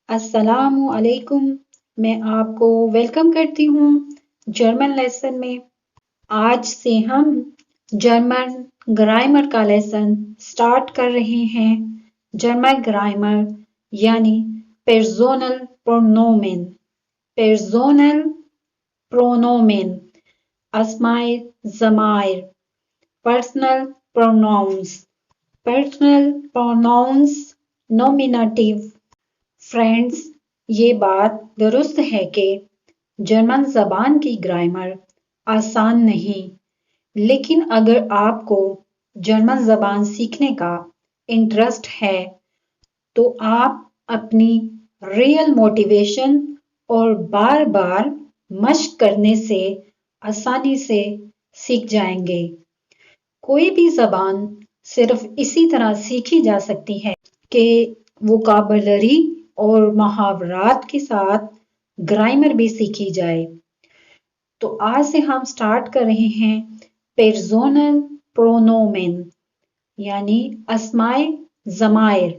السلام علیکم، میں آپ کو ویلکم کرتی ہوں جرمن لیسن میں۔ آج سے ہم جرمن گرامر کا لیسن سٹارٹ کر رہے ہیں۔ جرمن گرامر یعنی پرسونل پرونومن۔ پرسونل پرونومن، اسماء ضمائر، personal pronouns, personal pronouns nominative. Friends, یہ بات درست ہے کہ جرمن زبان کی گرامر آسان نہیں، لیکن اگر آپ کو جرمن زبان سیکھنے کا انٹرسٹ ہے تو آپ اپنی ریئل موٹیویشن اور بار بار مشق کرنے سے آسانی سے سیکھ جائیں گے۔ کوئی بھی زبان صرف اسی طرح سیکھی جا سکتی ہے کہ ووکیبلری اور محاورات کے ساتھ گرامر بھی سیکھی جائے۔ تو آج سے ہم سٹارٹ کر رہے ہیں پرسونل پرونومن یعنی اسماء ضمائر۔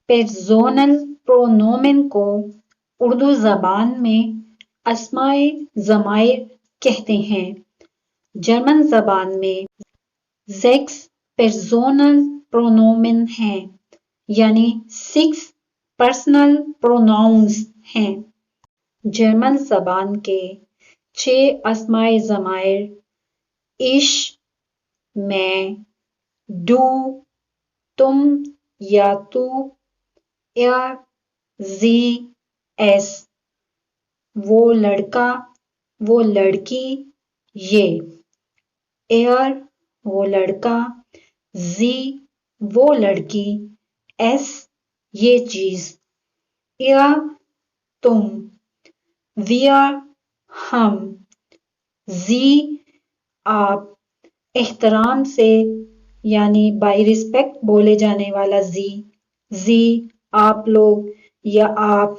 پرسونل پرونومن کو اردو زبان میں اسماء ضمائر کہتے ہیں۔ جرمن زبان میں سیکس پرسونل پرونومن ہیں، یعنی 6 پرسنل پروناؤنس ہیں۔ جرمن زبان کے 6 اسماء ضمائر ich، میں، du، تم یا تو، er، sie، es، وہ لڑکا، وہ لڑکی، یہ، er، وہ لڑکا، sie، وہ لڑکی، es، یہ چیز، ihr، تم، wir، ہم، Sie، آپ، احترام سے یعنی بائی ریسپیکٹ بولے جانے والا Sie، آپ لوگ یا آپ۔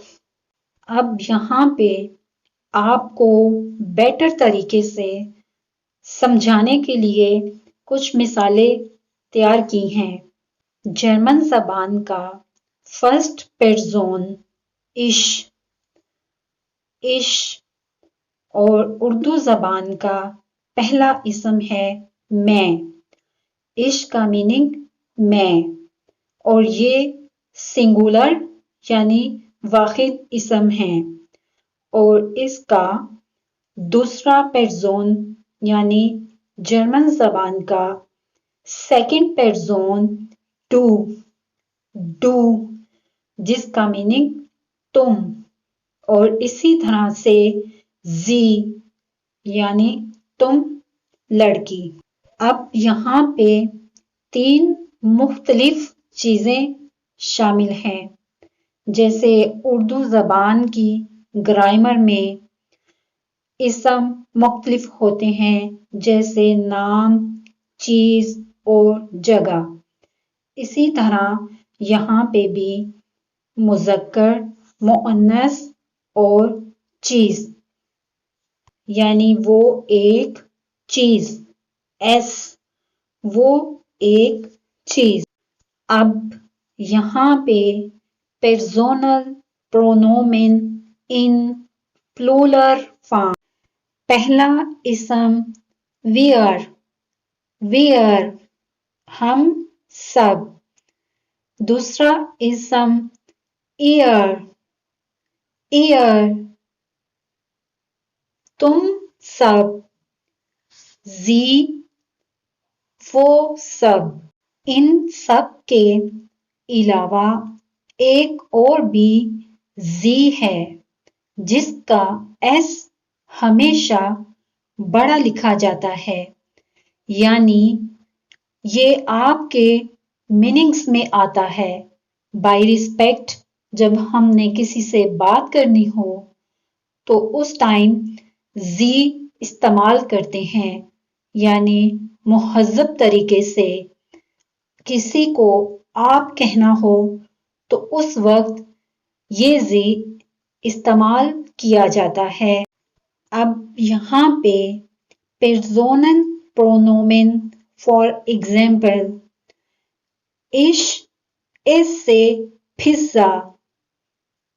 اب یہاں پہ آپ کو بیٹر طریقے سے سمجھانے کے لیے کچھ مثالیں تیار کی ہیں۔ جرمن زبان کا فرسٹ پرسون ich اور اردو زبان کا پہلا اسم ہے میں۔ ich کا میننگ میں، اور یہ سنگولر یعنی واحد اسم ہے، اور اس کا دوسرا پرسون یعنی جرمن زبان کا سیکنڈ پرسون du، جس کا میننگ تم، اور اسی طرح سے sie یعنی تم، لڑکی۔ اب یہاں پہ 3 مختلف چیزیں شامل ہیں۔ جیسے اردو زبان کی گرامر میں اسم مختلف ہوتے ہیں، جیسے نام، چیز اور جگہ۔ اسی طرح یہاں پہ بھی مذکر، مؤنث اور چیز، یعنی وہ ایک چیز، وہ ایک چیز۔ اب یہاں پہ پرسونل پرونومن ان پلورل فارم۔ پہلا اسم wir، ہم سب۔ دوسرا اسم ihr، تم سب۔ sie، وہ سب۔ ان سب کے علاوہ ایک اور بھی sie ہے، جس کا s ہمیشہ بڑا لکھا جاتا ہے، یعنی یہ آپ کے میننگز میں آتا ہے۔ بائی ریسپیکٹ جب ہم نے کسی سے بات کرنی ہو تو اس ٹائم sie استعمال کرتے ہیں، یعنی مہذب طریقے سے کسی کو آپ کہنا ہو تو اس وقت یہ sie استعمال کیا جاتا ہے۔ اب یہاں پہ پرسونل پرونومن for example ich esse Pizza،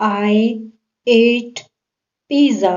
I ate pizza.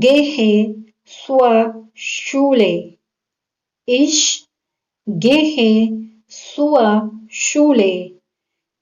gehe zur Schule. Ich gehe zur Schule.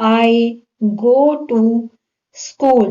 I go to school.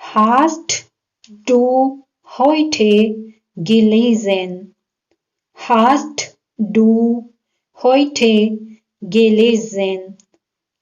Hast du heute gelesen? Hast du heute gelesen?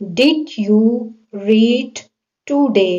Did you read today?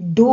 do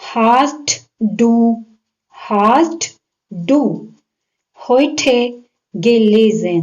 hast du heute gelesen।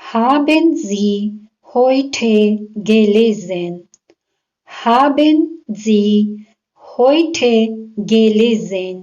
Haben Sie heute gelesen? Haben Sie heute gelesen?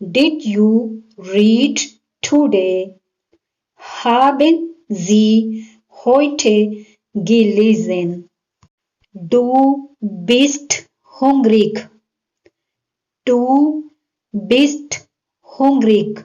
Did you read today? Haben Sie heute gelesen? Du bist hungrig. Du bist hungrig.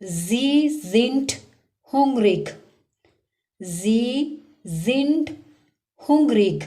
Sie sind hungrig. Sie sind hungrig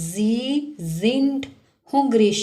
Sie sind hungrig।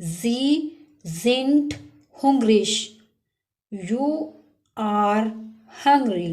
Sie sind hungrig. You are hungry।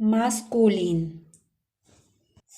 masculine।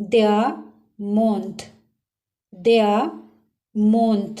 der Mond,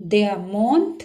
der Mond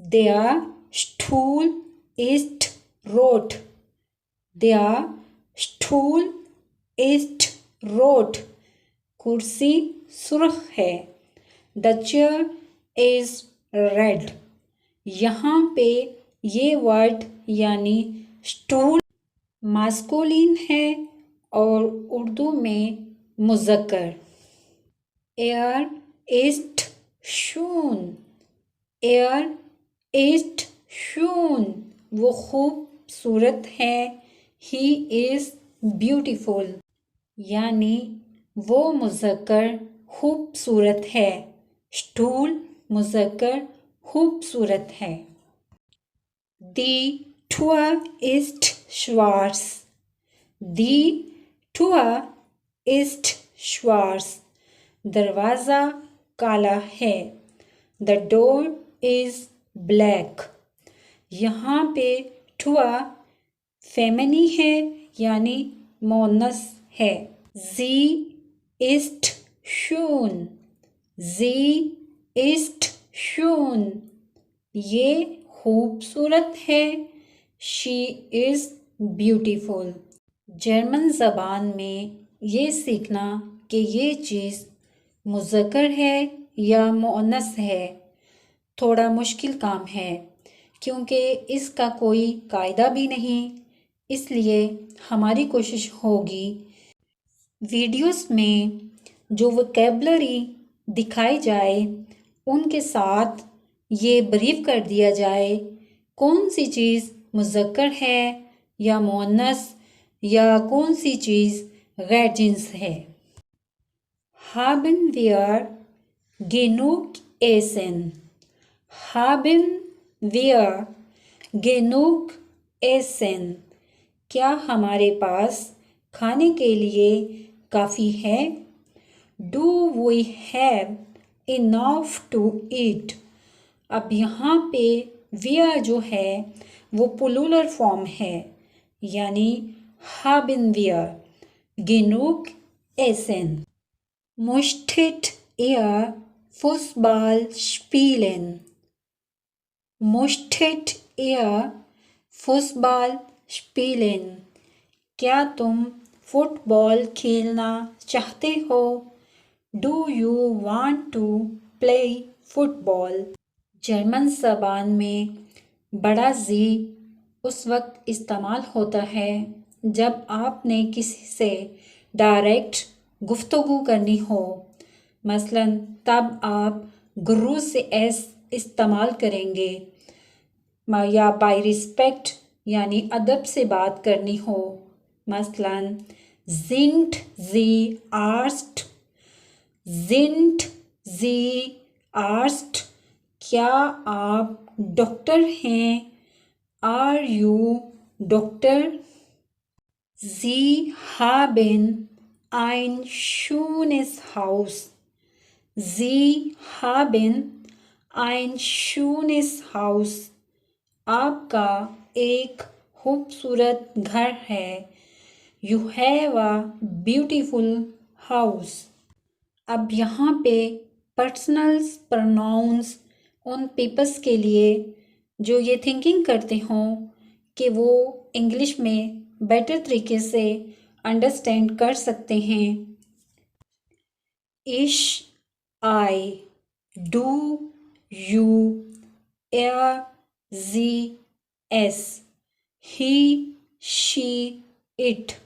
Der Stuhl ist rot। Der Stuhl ist rot. کرسی سرخ ہے. The chair is red. یہاں پہ یہ word یعنی stool ماسکولین ہے اور اردو میں مذکر. Er ist schön. Er ist schön. وہ خوبصورت ہے. He is beautiful. یعنی وہ مذکر خوبصورت ہے. اسٹول مذکر خوبصورت ہے. Die Tür ist schwarz. Die Tür ist schwarz. دروازہ کالا ہے. The door is black. یہاں پہ ٹوا فیمنی ہے یعنی مؤنث ہے. Sie ist schön. Sie ist schön. یہ خوبصورت ہے. She is beautiful. جرمن زبان میں یہ سیکھنا کہ یہ چیز مذکر ہے یا مؤنث ہے تھوڑا مشکل کام ہے کیونکہ اس کا کوئی قاعدہ بھی نہیں. اس لیے ہماری کوشش ہوگی ویڈیوز میں جو ووکیبلری دکھائی جائے ان کے ساتھ یہ بریف کر دیا جائے کون سی چیز مذکر ہے یا مؤنث یا کون سی چیز غیر جنس ہے. Haben wir genug Essen? Haben wir genug Essen? کیا ہمارے پاس کھانے کے لیے کافی ہے. Do we have enough to eat? اب یہاں پہ wir جو ہے وہ پلورل فارم ہے یعنی haben wir genug Essen. Möchtet ihr Fußball spielen? Möchtet ihr Fußball spielen? کیا تم فٹ بال کھیلنا چاہتے ہو. Do you want to play football? German زبان میں بڑا زی اس وقت استعمال ہوتا ہے جب آپ نے کسی سے ڈائریکٹ گفتگو کرنی ہو. مثلا تب آپ گرو سے ایس استعمال کریں گے یا بائی ریسپیکٹ یعنی ادب سے بات کرنی ہو. مثلا sind Sie Arzt? sind Sie Arzt? کیا آپ ڈاکٹر ہیں. are you doctor. Sie haben ein schönes Haus. Sie haben ein schönes Haus. آپ کا ایک خوبصورت گھر ہے. You have a beautiful house. اب یہاں پہ پرسنلز پروناؤنس ان پیپلس کے لیے جو یہ تھنکنگ کرتے ہوں کہ وہ انگلش میں بیٹر طریقے سے انڈرسٹینڈ کر سکتے ہیں. ich, I, du, you, er, sie, es, he, she, it,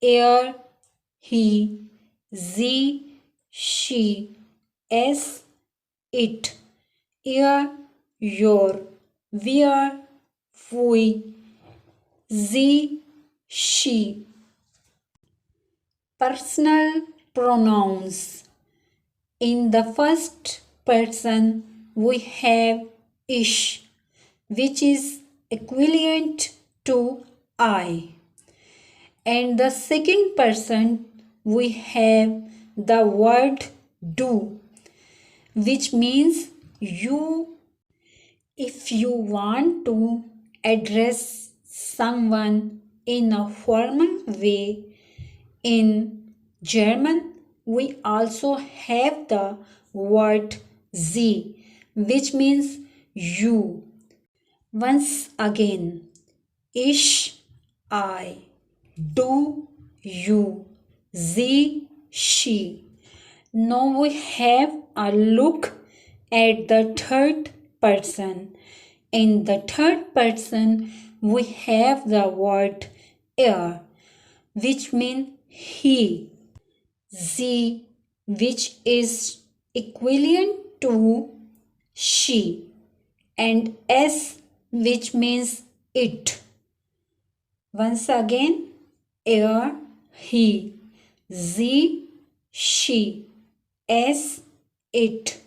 er, he, sie, she, es, it, ihr, your, wir, we, sie, she. Personal pronouns. In the first person we have ich, which is equivalent to I. And the second person we have the word do, which means you. If you want to address someone in a formal way, in German, we also have the word Sie, which means you. Once again, ich, I, du, you. Sie, she. Now we have a look at the third person. In the third person, we have the word er, which means he. Sie, which is equivalent to she, and s, which means it. Once again, er, he, sie, she, s, it.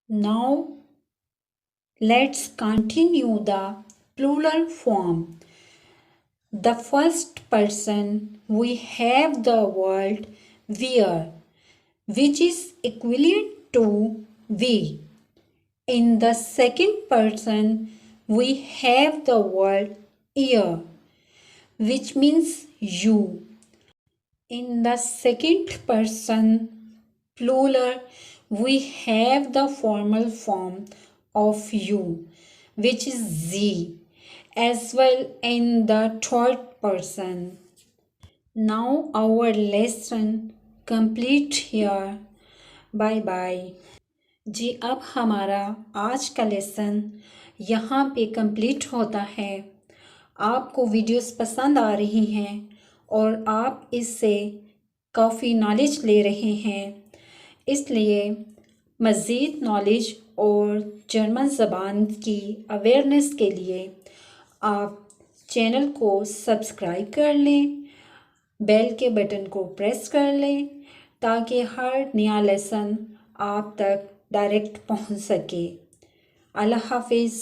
Now let's continue the plural form. The first person, we have the word wir, which is equivalent to we. In the second person, we have the word ihr, which means you. In the second person plural, we have the formal form of you, which is sie, as well in the third person. Now our lesson complete here. Bye bye. جی اب ہمارا آج کا lesson یہاں پہ complete ہوتا ہے. آپ کو ویڈیوز پسند آ رہی ہیں اور آپ اس سے کافی نالج لے رہے ہیں، اس لیے مزید نالج اور جرمن زبان کی اویئرنیس کے لیے آپ چینل کو سبسکرائب کر لیں، بیل کے بٹن کو پریس کر لیں تاکہ ہر نیا لیسن آپ تک ڈائریکٹ پہنچ سکے. اللہ حافظ.